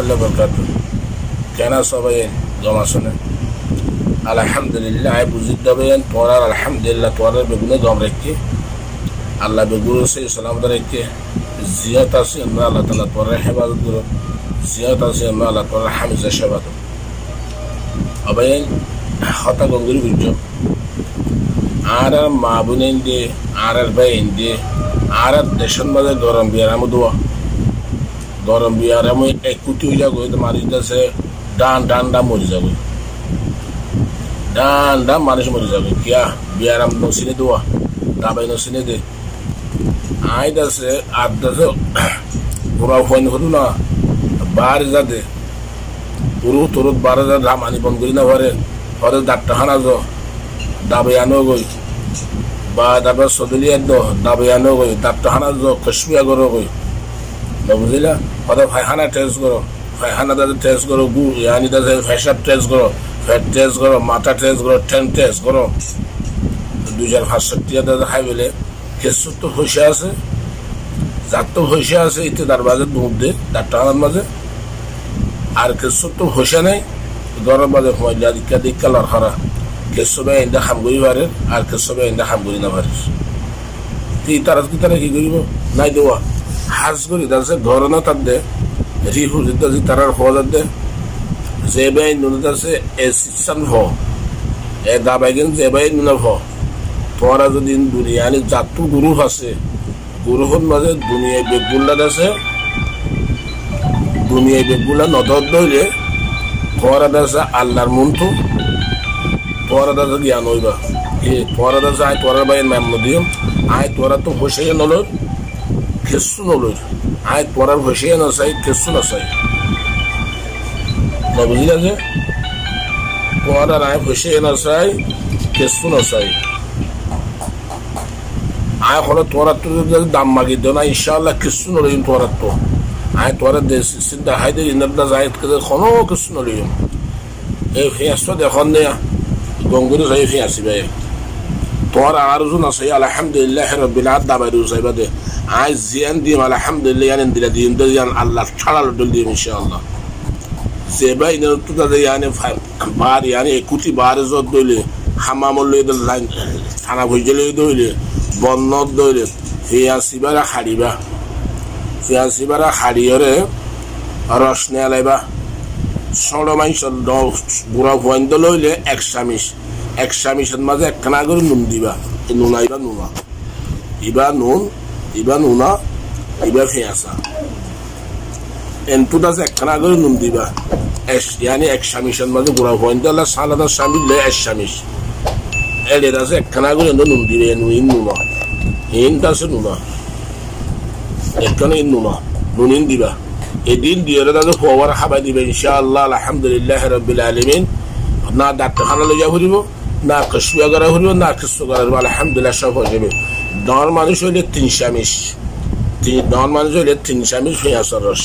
রহমতুল্লাহি ওয়া বারাকাতুহু। কেন সবাই জমাসনে আলহামদুলিল্লাহ বুঝিত দেবেন তোরা আলহামদুলিল্লাহ তোরা বেগুনে দম রেখে আল্লাহ বেগুন সে সালামত রেখে জিয়াত আছে আমরা আল্লাহ তাআলা তোরা হেফাজত করো, জিয়াত আছে আমরা আল্লাহ তোরা হামিজা সেবা করো। অবেন হতা গঙ্গুরি বুঝছো আর মা বোনেন দিয়ে আর ভাইন দিয়ে আর দেশের মাঝে গরম বিয়ারাম দোয়া গরম বিয়ারাম এক কুটি হয়ে যাবো মারি যাচ্ছে ডান ডান মরি যাবে ডান মানুষ মরে যাবে কিয়া বিয়ারাম নসিনে দোয়া দাবাই নসিনে দে আই দাসে আর দাসে পুরা ফোন হলো না বার যাতে পুরো তোরত বার যা রামানি বন্ধ করি না ঘরে ঘরে ডাক্তার হানা যো দাবে আনো গই বা দাবে সদলিয়ার দো দাবে আনো গই ডাক্তার হানা যো কসমিয়া করো গই না বুঝিলা ঘরে ফাইখানা টেস্ট করো ফাইখানা দাদা টেস্ট করো গু ইয়ানি দাদা ফেসাব টেস্ট করো ফ্যাট টেস্ট করো মাথা টেস্ট করো টেন টেস্ট করো 2500 দাদা খাই বলে কেসু তো হইসে আছে যার তো হইসে আছে এতে তার মাঝে দুধ দে ডাক্তার হানার মাঝে আর কেসু তো হইসে নাই গরম মাঝে কমাইলে দিকা দিকা লড়খারা কেসু ভাই ইন্দা খাম করি পারে আর কেসু ভাই ইন্দা খাম করি না পারিস তুই তারা কি তারা কি করিব নাই দেওয়া হাজ করি তারছে ধরনা তার দে রিহু যেটা তারার হওয়া দে যে ভাই নুনে আছে এ সিস্টেম হ এ দাবাই কিন্তু যে ভাই নুনে হ তোরা যদি দুনিয়ানি জাতু গুরু আছে গুরুহর মাঝে দুনিয়ায় বেগুল্লা আছে দুনিয়ায় বেগুল্লা নদর দইলে তোরা আছে আল্লাহর মন্ত্র তোরা আছে জ্ঞান হইবা এ তোরা আছে আয় তোরা ভাই নাম দিও আয় তোরা তো বসে নলর কেসু নলর আয় তোরা বসে না চাই কেসু না চাই না বুঝলি আছে তোরা আয় বসে না চাই কেসু না চাই আয় হলো তোরা তো দাম মাগি দেও না ইনশাআল্লাহ কেসু নলইম তোরা তো আয় তোরা দেশ সিদ্ধা হাইদের ইন্দ্রদা জাহিদ করে কোনো কেসু নলইম এই ফিয়াসটা দেখুন না গঙ্গুরি যাই ফিয়াসি ভাই তোরা আর জুন আছে আলহামদুলিল্লাহ রাব্বিল আলামিন দাবারু সাইবাদে আয় জিয়ান দিম আলহামদুলিল্লাহ ইয়ান দিলা দিম দিয়ান আল্লাহ ছাড়াল দল দিম ইনশাআল্লাহ সেবাই নতুন দাদা ইয়ানে বার ইয়ানে একুটি বার জত দইলে হামামল লই দল লাইন থানা ভইজলে দইলে বন্নত দইলে ফিয়াসিবারা হাড়িয়রে রসনে আলাইবা ষোলো মাইশ বুড়া ভয়েন্দ লইলে এক সামিশের মাঝে একখানা করে নুন দিবা নুনা ইবা নুনা ইবা ফিয়াসা এনটুটা একখানা করে নুন দিবা ইয়ানি এক সামিশের মাঝে বুড়া ভয়েন্দ সালাদা সামিল লয় এক সামিশ এদের আছে একখানা করে নুন দিবে নুনা হিনটা আছে নুনা একখানে নুন দিবা এদিন দিয়ে তাদের ফোয়ার খাবার দিবে ইনশাআল্লাহ আলহামদুলিল্লাহ রাব্বিল আলামিন না ডাক্তারখানা লইয়া ঘুরিব না কসুয়া করা ঘুরিব না কিছু করা আলহামদুলিল্লাহ সব হয়ে যাবে দর মানুষ হইলে 3 সামিশ ফিয়াসর রস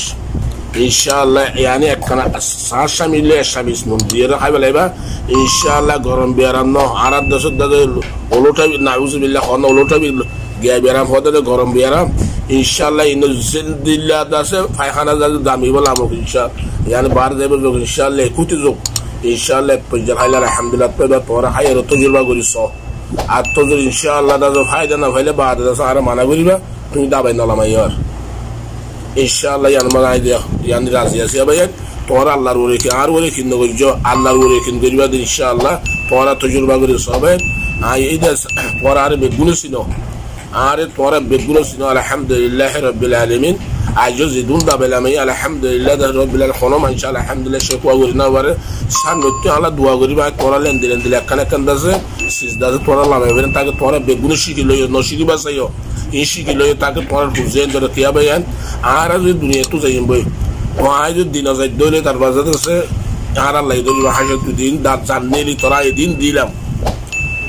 ইনশাআল্লাহ ইয়ানি একখানা 7 সামিল 1 সামিশ নুন দিয়ে খাইবা লাইবা ইনশাআল্লাহ গরম বিয়ারাম ন আর 10 দাদা ওলোটা নাউজুবিল্লাহ অন ওলোটা গিয়া বিয়ারাম হতে গরম বিয়ারাম ইনশাআল্লাহ ইন জিন্দিল্লাহ দাসে ফায়খানা দামি বলা আমক ইনশাআল্লাহ ইয়ানি বার দেব যোগ ইনশাআল্লাহ কুতি যোগ ইনশাআল্লাহ পয়জা খাইলা আলহামদুলিল্লাহ তবে তোরা হায়ার তজুরবা করিস আর তজুর ইনশাআল্লাহ দাদা ফায়দা না হইলে বাদ দাসে আর মানা করিবা তুমি দাবাই নলামাইয়ার ইনশাআল্লাহ ইয়ান মানাই দিয়া ইয়ান রাজি আছে ভাই তোরা আল্লাহর ওরে কি আর ওরে কিন করিস আল্লাহর ওরে কিন করিবা ইনশাআল্লাহ তোরা তজুরবা করিস ভাই আই এই দেশ তোরা আর বেগুনছিনো আরে তোরা বেগুলো ছিল আলহামদুলিল্লাহ রাব্বিল আলামিন আজ জিদুন দাবেলাম আলহামদুলিল্লাহ রাব্বিল আলামিন কোন মানুষ আলহামদুলিল্লাহ শেকওয়া করি না পারে সান্নতি আল্লাহ দোয়া করি ভাই তোরা লেন দিলেন একখানা কান্দাছে সিজদাতে তোরা লাগাবেন তাকে তোরা বেগুলো শিখি লইও নশিকি বাসাইও এই শিখি লইও তাকে তোরা বুঝেন ধরে কিয়া ভাইয়ান আর আজ দুনিয়া তো যাইম বই ও আজ দিন যাই দইলে তার বাজাতে আছে আর আল্লাহ দইল হাসে দিন দাঁত জাননেলি তোরা এদিন দিলাম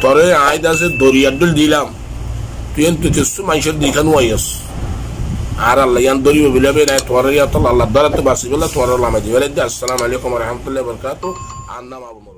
তোরে আইদ আছে দরিয়ার দল দিলাম তুই তো কিছু মানুষের দেখানো আইস আর আল্লাহ ইয়ান দরিব বিলাবে না তোর আল্লাহ দ্বারা তো বাসি বলে তোর লামা দিবে আসসালামু আলাইকুম ওয়া রাহমাতুল্লাহি ওয়া বারাকাতুহু আন্নাম আবু